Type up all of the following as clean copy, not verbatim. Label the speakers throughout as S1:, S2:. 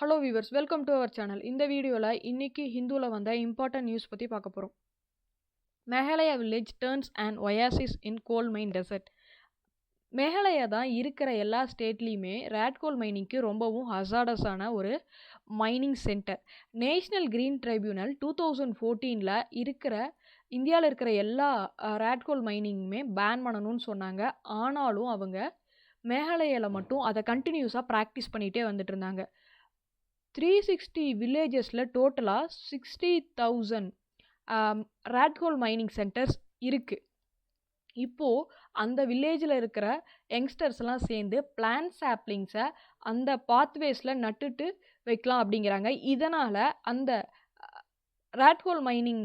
S1: Hello viewers, welcome to our channel. இந்த வீடியோவில் இன்னைக்கு ஹிந்துவில் வந்த இம்பார்ட்டன்ட் நியூஸ் பற்றி பார்க்க போகிறோம். Meghalaya village turns and oasis in coal mine desert. Meghalaya தான் இருக்கிற எல்லா ஸ்டேட்லேயுமே ரேட்கோல் மைனிங்க்கு ரொம்பவும் ஹசார்டஸான ஒரு mining centre. National green tribunal 2014 இருக்கிற இந்தியாவில் இருக்கிற எல்லா ரேட்கோல் மைனிங்குமே பேன் பண்ணணும்னு சொன்னாங்க. ஆனாலும் அவங்க மேகாலயாவில் மட்டும் அதை கண்டினியூஸாக ப்ராக்டிஸ் பண்ணிகிட்டே வந்துட்டு இருந்தாங்க. 360 வில்லேஜஸில் டோட்டலாக 60,000 ரேட்கோல் மைனிங் சென்டர்ஸ் இருக்குது. இப்போது அந்த வில்லேஜில் இருக்கிற யங்ஸ்டர்ஸ்லாம் சேர்ந்து பிளான்ட் சாப்ளிங்ஸை அந்த பாத்வேஸில் நட்டுட்டு வைக்கலாம் அப்படிங்கிறாங்க. இதனால் அந்த ரேட்கோல் மைனிங்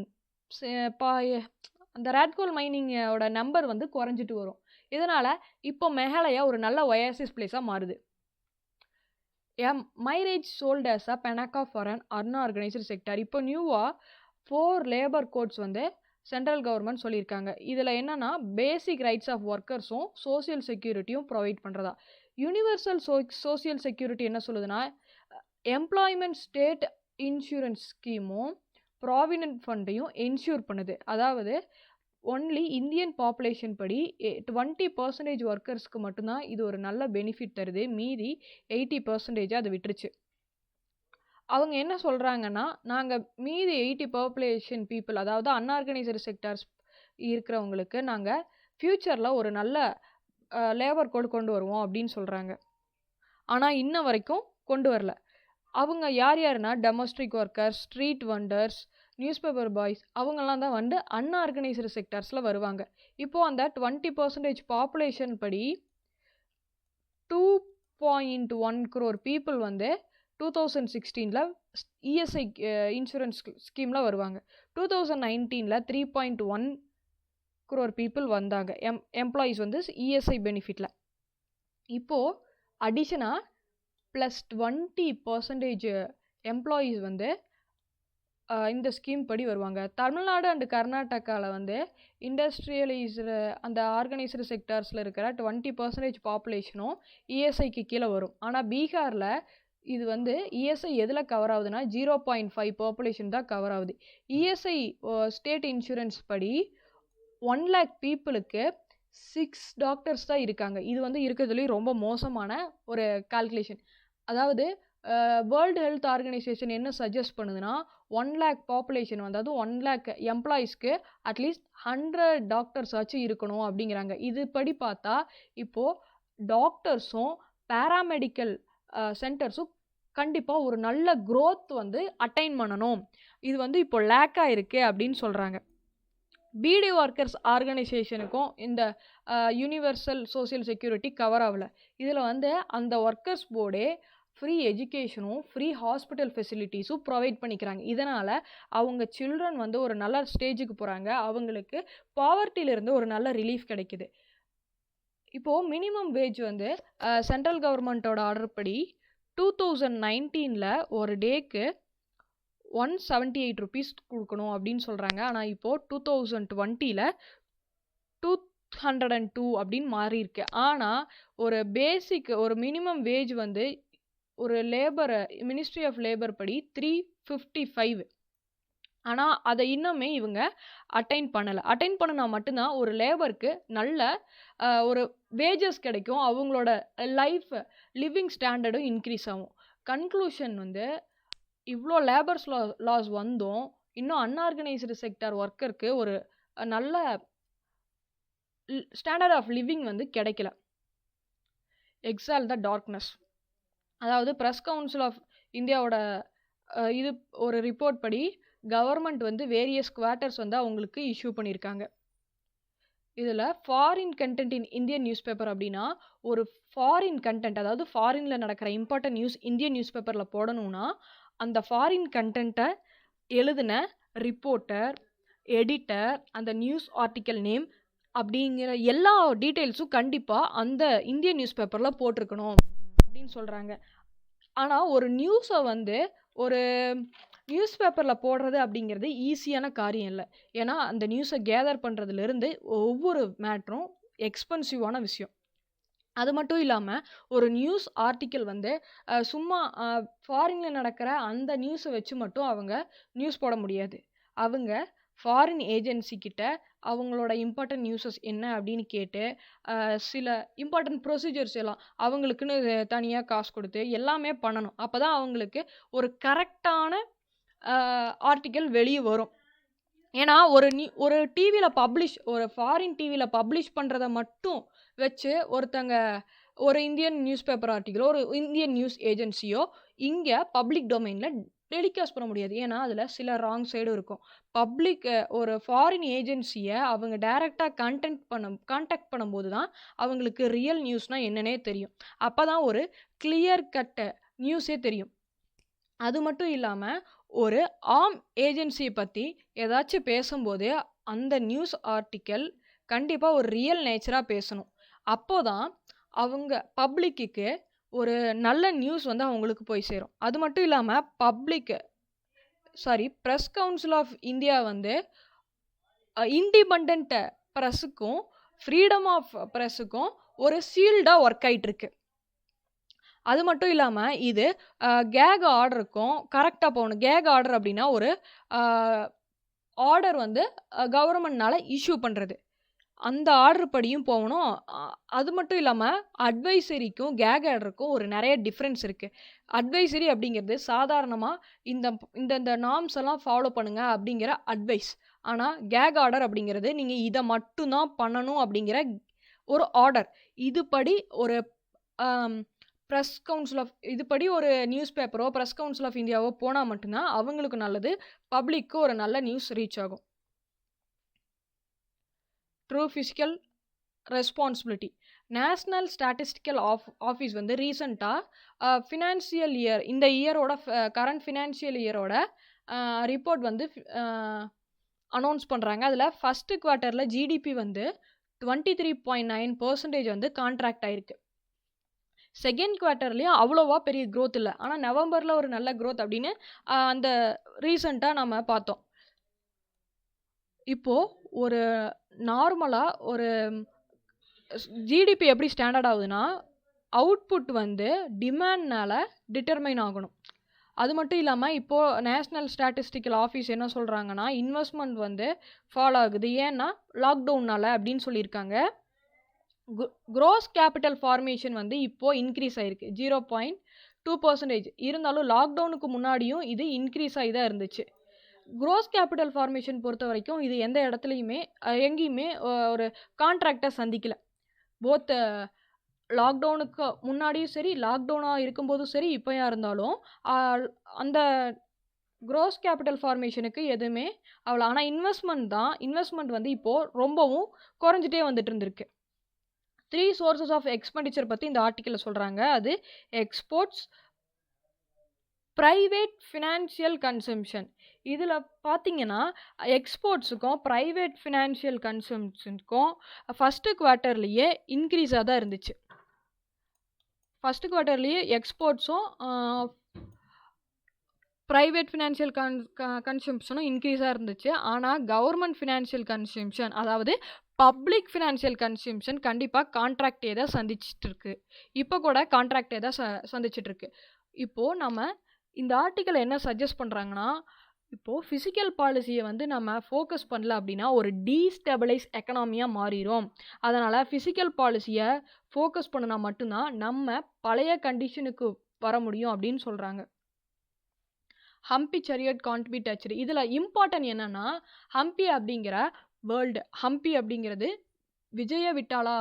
S1: அந்த ரேட்கோல் மைனிங்கோட நம்பர் வந்து குறைஞ்சிட்டு வரும். இதனால் இப்போ மேகாலயா ஒரு நல்ல ஒயாசிஸ் பிளேஸாக மாறுது. மைரேஜ் sold as a Panaka for an unorganized sector. இப்போ நியூவாக 4 லேபர் கோட்ஸ் வந்து சென்ட்ரல் கவர்மெண்ட் சொல்லியிருக்காங்க. இதில் என்னென்னா பேசிக் ரைட்ஸ் ஆஃப் ஒர்க்கர்ஸும் சோசியல் செக்யூரிட்டியும் ப்ரொவைட் பண்ணுறதா. யூனிவர்சல் சோசியல் செக்யூரிட்டி என்ன சொல்லுதுன்னா, எம்ப்ளாய்மெண்ட் ஸ்டேட் இன்சூரன்ஸ் ஸ்கீமும் ப்ராவிடென்ட் ஃபண்டையும் என்ஷூர் பண்ணுது. அதாவது ஒன்லி இந்தியன் பாப்புலேஷன் படி 20% ஒர்க்கர்ஸ்க்கு மட்டும்தான் இது ஒரு நல்ல பெனிஃபிட் தருது. மீதி 80% அதை விட்டுருச்சு. அவங்க என்ன சொல்கிறாங்கன்னா, நாங்கள் மீதி 80 பாப்புலேஷன் பீப்புள், அதாவது அன்ஆர்கனைசர் செக்டார்ஸ் இருக்கிறவங்களுக்கு நாங்கள் ஃப்யூச்சரில் ஒரு நல்ல லேபர் கோட் கொண்டு வருவோம் அப்படின்னு சொல்கிறாங்க. ஆனால் இன்ன வரைக்கும் கொண்டு வரல. அவங்க யார் யாருன்னா domestic workers, street vendors, news paper boys, அவங்கெல்லாம் தான் வந்து அன்ஆர்கனைசர் செக்டார்ஸில் வருவாங்க. இப்போது அந்த 20% பாப்புலேஷன் படி 2.1 crore பீப்புள் வந்து 2016 இஎஸ்ஐ இன்சூரன்ஸ் ஸ்கீமில் வருவாங்க. 2019 3.1 crore பீப்புள் வந்தாங்க எம்ப்ளாயீஸ் வந்து இஎஸ்ஐ பெனிஃபிட்டில். இப்போது அடிஷனாக ப்ளஸ் 20% எம்ப்ளாயீஸ் வந்து இந்த ஸ்கீம் படி வருவாங்க. தமிழ்நாடு அண்டு கர்நாடகாவில் வந்து இண்டஸ்ட்ரியலைஸ்டு அந்த ஆர்கனைஸ்டு செக்டார்ஸில் இருக்கிற 20% பாப்புலேஷனும் இஎஸ்ஐக்கு கீழே வரும். ஆனால் பீகாரில் இது வந்து இஎஸ்ஐ எதில் கவர் ஆகுதுன்னா 0.5 பாப்புலேஷன் தான் கவர் ஆகுது. இஎஸ்ஐ ஸ்டேட் இன்சூரன்ஸ் படி 1 lakh பீப்புளுக்கு 6 டாக்டர்ஸ் தான் இருக்காங்க. இது வந்து இருக்கிறதுலேயும் ரொம்ப மோசமான ஒரு கால்குலேஷன். அதாவது வேர்ல்டு ஹெல்த் ஆர்கனைசேஷன் என்ன சஜஸ்ட் பண்ணுதுன்னா 1 lakh பாப்புலேஷன், அதாவது 1 lakh எம்ப்ளாயீஸ்க்கு அட்லீஸ்ட் 100 டாக்டர்ஸ் ஆச்சும் இருக்கணும் அப்படிங்கிறாங்க. இது படி பார்த்தா இப்போது டாக்டர்ஸும் பேராமெடிக்கல் சென்டர்ஸும் கண்டிப்பாக ஒரு நல்ல க்ரோத் வந்து அட்டைன் பண்ணணும். இது வந்து இப்போ லேக்காக இருக்குது அப்படின்னு சொல்கிறாங்க. பிடி ஒர்க்கர்ஸ் ஆர்கனைசேஷனுக்கும் இந்த யூனிவர்சல் சோசியல் செக்யூரிட்டி கவர் ஆகலை. இதில் வந்து அந்த ஒர்க்கர்ஸ் போர்டே ஃப்ரீ எஜுகேஷனும் ஃப்ரீ ஹாஸ்பிட்டல் ஃபெசிலிட்டிஸும் ப்ரொவைட் பண்ணிக்கிறாங்க. இதனால் அவங்க சில்ட்ரன் வந்து ஒரு நல்ல ஸ்டேஜுக்கு போகிறாங்க. அவங்களுக்கு பாவர்ட்டியிலிருந்து ஒரு நல்ல ரிலீஃப் கிடைக்குது. இப்போது மினிமம் வேஜ் வந்து சென்ட்ரல் கவர்மெண்ட்டோட ஆர்டர் படி 2019 ஒரு டேக்கு 178 rupees கொடுக்கணும் அப்படின்னு சொல்கிறாங்க. ஆனால் இப்போது 2020 202 அப்படின்னு மாறி இருக்கு. ஆனால் ஒரு பேசிக் ஒரு மினிமம் வேஜ் வந்து ஒரு மினிஸ்ட்ரி ஆஃப் லேபர் படி 355. ஆனால் அதை இன்னுமே இவங்க அட்டைன் பண்ணலை. அட்டைன் பண்ணினா மட்டும்தான் ஒரு லேபருக்கு நல்ல ஒரு வேஜஸ் கிடைக்கும், அவங்களோட லிவிங் ஸ்டாண்டர்டும் இன்க்ரீஸ் ஆகும். கன்க்ளூஷன் வந்து இவ்வளோ லேபர்ஸ் லாஸ் வந்தும் இன்னும் அன்ஆர்கனைஸ்டு செக்டார் ஒர்க்கருக்கு ஒரு நல்ல ஸ்டாண்டர்ட் ஆஃப் லிவிங் வந்து கிடைக்கல. எக்ஸால் த டார்க்னஸ். அதாவது ப்ரெஸ் கவுன்சில் ஆஃப் இந்தியாவோட இது ஒரு ரிப்போர்ட் படி கவர்மெண்ட் வந்து வேரியஸ் குவார்ட்டர்ஸ் வந்து அவங்களுக்கு இஷ்யூ பண்ணியிருக்காங்க. இதில் foreign content in Indian news paper அப்படின்னா ஒரு ஃபாரின் கண்டென்ட், அதாவது ஃபாரினில் நடக்கிற இம்பார்ட்டன்ட் நியூஸ் இந்தியன் நியூஸ் பேப்பரில் போடணும்னா அந்த ஃபாரின் கண்டென்ட்டை எழுதின ரிப்போர்ட்டர், எடிட்டர், அந்த நியூஸ் ஆர்டிக்கல் நேம் அப்படிங்கிற எல்லா டீட்டெயில்ஸும் கண்டிப்பாக அந்த இந்தியன் நியூஸ் பேப்பரில் போட்டிருக்கணும் அப்படின்னு சொல்கிறாங்க. ஆனால் ஒரு நியூஸை வந்து ஒரு நியூஸ் பேப்பரில் போடுறது அப்படிங்கிறது ஈஸியான காரியம் இல்லை. ஏன்னா அந்த நியூஸை கேதர் பண்ணுறதுலேருந்து ஒவ்வொரு மேட்ரும் எக்ஸ்பென்சிவான விஷயம். அது மட்டும் இல்லாமல் ஒரு நியூஸ் ஆர்டிக்கல் வந்து சும்மா ஃபாரினில் நடக்கிற அந்த நியூஸை வச்சு மட்டும் அவங்க நியூஸ் போட முடியாது. அவங்க ஃபாரின் ஏஜென்சி கிட்ட அவங்களோட இம்பார்ட்டன்ட் நியூஸஸ் என்ன அப்படின்னு கேட்டு சில இம்பார்ட்டன்ட் ப்ரொசீஜர்ஸ் எல்லாம் அவங்களுக்குன்னு தனியாக காசு கொடுத்து எல்லாமே பண்ணணும். அப்போ தான் அவங்களுக்கு ஒரு கரெக்டான ஆர்டிக்கல் வெளியே வரும். ஏன்னா ஒரு டிவியில் ஒரு ஃபாரின் டிவியில் பப்ளிஷ் பண்ணுறத மட்டும் வச்சு ஒருத்தங்க ஒரு இந்தியன் நியூஸ் பேப்பர் ஆர்டிக்கலோ ஒரு இந்தியன் நியூஸ் ஏஜென்சியோ இங்கே பப்ளிக் டொமைனில் டெலிகாஸ்ட் பண்ண முடியாது. ஏன்னா அதில் சில ராங் சைடும் இருக்கும். ஒரு ஃபாரின் ஏஜென்சியை அவங்க டைரெக்டாக கான்டாக்ட் பண்ணும்போது தான் அவங்களுக்கு ரியல் நியூஸ்னால் என்னன்னே தெரியும். அப்போ தான் ஒரு கிளியர் கட்ட நியூஸே தெரியும். அது மட்டும் இல்லாமல் ஒரு ஏஜென்சியை பற்றி ஏதாச்சும் பேசும்போது அந்த நியூஸ் ஆர்டிக்கல் கண்டிப்பாக ஒரு ரியல் நேச்சராக பேசணும். அப்போதான் அவங்க பப்ளிக்கு ஒரு நல்ல நியூஸ் வந்து அவங்களுக்கு போய் சேரும். அது மட்டும் இல்லாமல் ப்ரெஸ் கவுன்சில் ஆஃப் இந்தியா வந்து இண்டிபெண்ட் ப்ரெஸ்ஸுக்கும் ஃப்ரீடம் ஆஃப் ப்ரெஸ்ஸுக்கும் ஒரு சீல்டாக ஒர்க் ஆகிட்டு இருக்கு. அது மட்டும் இல்லாமல் இது கேக் ஆர்டருக்கும் கரெக்டாக போகணும். கேக் ஆர்டர் அப்படின்னா ஒரு ஆர்டர் வந்து கவர்மெண்ட்னால இஷ்யூ பண்ணுறது, அந்த ஆர்டர் படியும் போகணும். அது மட்டும் இல்லாமல் அட்வைசரிக்கும் கேக் ஆர்டருக்கும் ஒரு நிறைய டிஃப்ரென்ஸ் இருக்குது. அட்வைசரி அப்படிங்கிறது சாதாரணமாக இந்த நார்ம்ஸ் எல்லாம் ஃபாலோ பண்ணுங்க அப்படிங்கிற அட்வைஸ். ஆனால் கேக் ஆர்டர் அப்படிங்கிறது நீங்கள் இதை மட்டும்தான் பண்ணணும் அப்படிங்கிற ஒரு ஆர்டர். இதுபடி ஒரு இதுபடி ஒரு நியூஸ் பேப்பரோ ப்ரெஸ் கவுன்சில் ஆஃப் இந்தியாவோ போனால் மட்டும்தான் அவங்களுக்கு நல்லது, பப்ளிக்கு ஒரு நல்ல நியூஸ் ரீச் ஆகும். True physical responsibility. National statistical office வந்து ரீசெண்டாக ஃபினான்சியல் இயர், இந்த இயரோட கரண்ட் ஃபினான்சியல் இயரோட ரிப்போர்ட் வந்து அனௌன்ஸ் பண்ணுறாங்க. அதில் ஃபஸ்ட்டு குவார்ட்டரில் ஜிடிபி வந்து 23.9% வந்து கான்ட்ராக்ட் ஆயிருக்கு. செகண்ட் குவார்ட்டர்லேயும் அவ்வளோவா பெரிய க்ரோத் இல்லை. ஆனால் நவம்பரில் ஒரு நல்ல க்ரோத் அப்படின்னு அந்த ரீசண்டாக நம்ம பார்த்தோம். இப்போது ஒரு நார்மலாக ஒரு ஜிடிபி எப்படி ஸ்டாண்டர்ட் ஆகுதுன்னா அவுட்புட் வந்து டிமாண்ட்னால் டிட்டர்மைன் ஆகணும். அது மட்டும் இல்லாமல் இப்போது நேஷ்னல் ஸ்டாட்டிஸ்டிக்கல் ஆஃபீஸ் என்ன சொல்கிறாங்கன்னா இன்வெஸ்ட்மெண்ட் வந்து ஃபாலோ ஆகுது. ஏன்னா லாக்டவுனால் அப்படின்னு சொல்லியிருக்காங்க. க்ரோஸ் கேபிட்டல் ஃபார்மேஷன் வந்து இப்போது இன்க்ரீஸ் ஆகிருக்கு 0.2%. இருந்தாலும் லாக்டவுனுக்கு முன்னாடியும் இது இன்க்ரீஸ் ஆகி தான் இருந்துச்சு. க்ரோஸ் கேபிட்டல் ஃபார்மேஷன் பொறுத்த வரைக்கும் இது எந்த இடத்துலையுமே எங்கேயுமே ஒரு கான்ட்ராக்டை சந்திக்கலை. போத் லாக்டவுனுக்கு முன்னாடியும் சரி, லாக்டவுனாக இருக்கும்போதும் சரி, இப்போயா இருந்தாலும் அந்த க்ரோஸ் கேபிட்டல் ஃபார்மேஷனுக்கு எதுவுமே அவ்வளோ. ஆனால் இன்வெஸ்ட்மெண்ட் வந்து இப்போது ரொம்பவும் குறைஞ்சிட்டே வந்துட்டு இருந்திருக்கு. 3 sources ஆஃப் எக்ஸ்பெண்டிச்சர் பற்றி இந்த ஆர்டிக்கலில் சொல்கிறாங்க. அது எக்ஸ்போர்ட்ஸ், ப்ரைவேட் ஃபினான்ஷியல் கன்சம்ஷன். இதில் பார்த்தீங்கன்னா எக்ஸ்போர்ட்ஸுக்கும் ப்ரைவேட் ஃபினான்ஷியல் கன்சம்ஷனுக்கும் ஃபஸ்ட்டு குவார்ட்டர்லேயே இன்க்ரீஸாக தான் இருந்துச்சு. ஃபஸ்ட்டு குவார்ட்டர்லேயே எக்ஸ்போர்ட்ஸும் ப்ரைவேட் ஃபினான்ஷியல் கன்சம்ஷனும் இன்க்ரீஸாக இருந்துச்சு. ஆனால் கவர்மெண்ட் ஃபினான்ஷியல் கன்சம்ஷன், அதாவது பப்ளிக் ஃபினான்ஷியல் கன்சம்ஷன் கண்டிப்பாக கான்ட்ராக்டே தான் சந்திச்சிட்ருக்கு. இப்போ கூட கான்ட்ராக்டே தான் சந்திச்சிட்ருக்கு. இப்போது நம்ம இந்த ஆர்டிக்கல் என்ன சஜஸ்ட் பண்ணுறாங்கன்னா, இப்போது ஃபிசிக்கல் பாலிசியை வந்து நம்ம ஃபோக்கஸ் பண்ணல அப்படின்னா ஒரு டீஸ்டெபிளைஸ் எக்கனாமியாக மாறிடும். அதனால் ஃபிசிக்கல் பாலிசியை ஃபோக்கஸ் பண்ணினா மட்டும்தான் நம்ம பழைய கண்டிஷனுக்கு வர முடியும் அப்படின்னு சொல்கிறாங்க. Hampi chariot can't be touched. இதில் இம்பார்ட்டன்ட் என்னென்னா ஹம்பி அப்படிங்கிறது விஜய விட்டாலா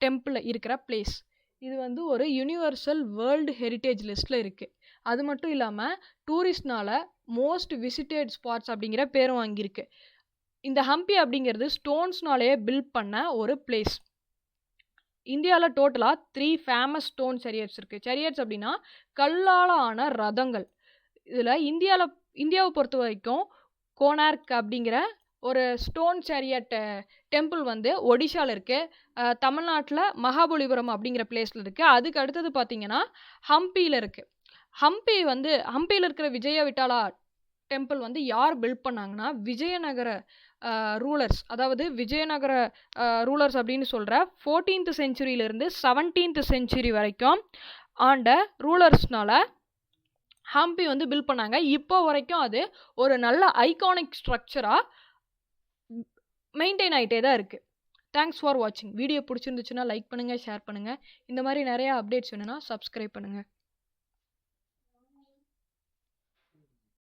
S1: டெம்பிள் இருக்கிற பிளேஸ். இது வந்து ஒரு யூனிவர்சல் வேர்ல்டு ஹெரிட்டேஜ் லிஸ்ட்டில் இருக்குது. அது மட்டும் இல்லாமல் டூரிஸ்ட்னால மோஸ்ட் விசிட்டட் ஸ்பாட்ஸ் அப்படிங்கிற பேரும் வாங்கியிருக்கு. இந்த ஹம்பி அப்படிங்கிறது ஸ்டோன்ஸ்னாலேயே பில்ட் பண்ண ஒரு பிளேஸ். இந்தியாவில் டோட்டலாக 3 ஃபேமஸ் ஸ்டோன் சேரியட்ஸ் இருக்குது. சேரியட்ஸ் அப்படின்னா கல்லால் ஆன ரதங்கள். இதில் இந்தியாவை பொறுத்த வரைக்கும் கோனார்க் அப்படிங்கிற ஒரு ஸ்டோன் சேரியட் டெம்பிள் வந்து ஒடிஷாவில் இருக்குது. தமிழ்நாட்டில் மகாபலிபுரம் அப்படிங்கிற பிளேஸில் இருக்குது. அதுக்கு அடுத்தது பார்த்திங்கன்னா ஹம்பியில் இருக்குது. ஹம்பியில் இருக்கிற விஜய விட்டாலா டெம்பிள் வந்து யார் பில்ட் பண்ணாங்கன்னா விஜயநகர ரூலர்ஸ், அதாவது விஜயநகர ரூலர்ஸ் அப்படின்னு சொல்கிற 14th செஞ்சுரியிலிருந்து 17th செஞ்சுரி வரைக்கும் ஆண்ட ரூலர்ஸ்னால ஹம்பி வந்து பில்ட் பண்ணாங்க. இப்போ வரைக்கும் அது ஒரு நல்ல ஐகானிக் ஸ்ட்ரக்சராக மெயின்டைன் ஆகிட்டே தான் இருக்குது. தேங்க்ஸ் ஃபார் வாட்சிங். வீடியோ பிடிச்சிருந்துச்சுன்னா லைக் பண்ணுங்கள், ஷேர் பண்ணுங்கள். இந்த மாதிரி நிறையா அப்டேட்ஸ் வேணும்னா சப்ஸ்கிரைப் பண்ணுங்கள்.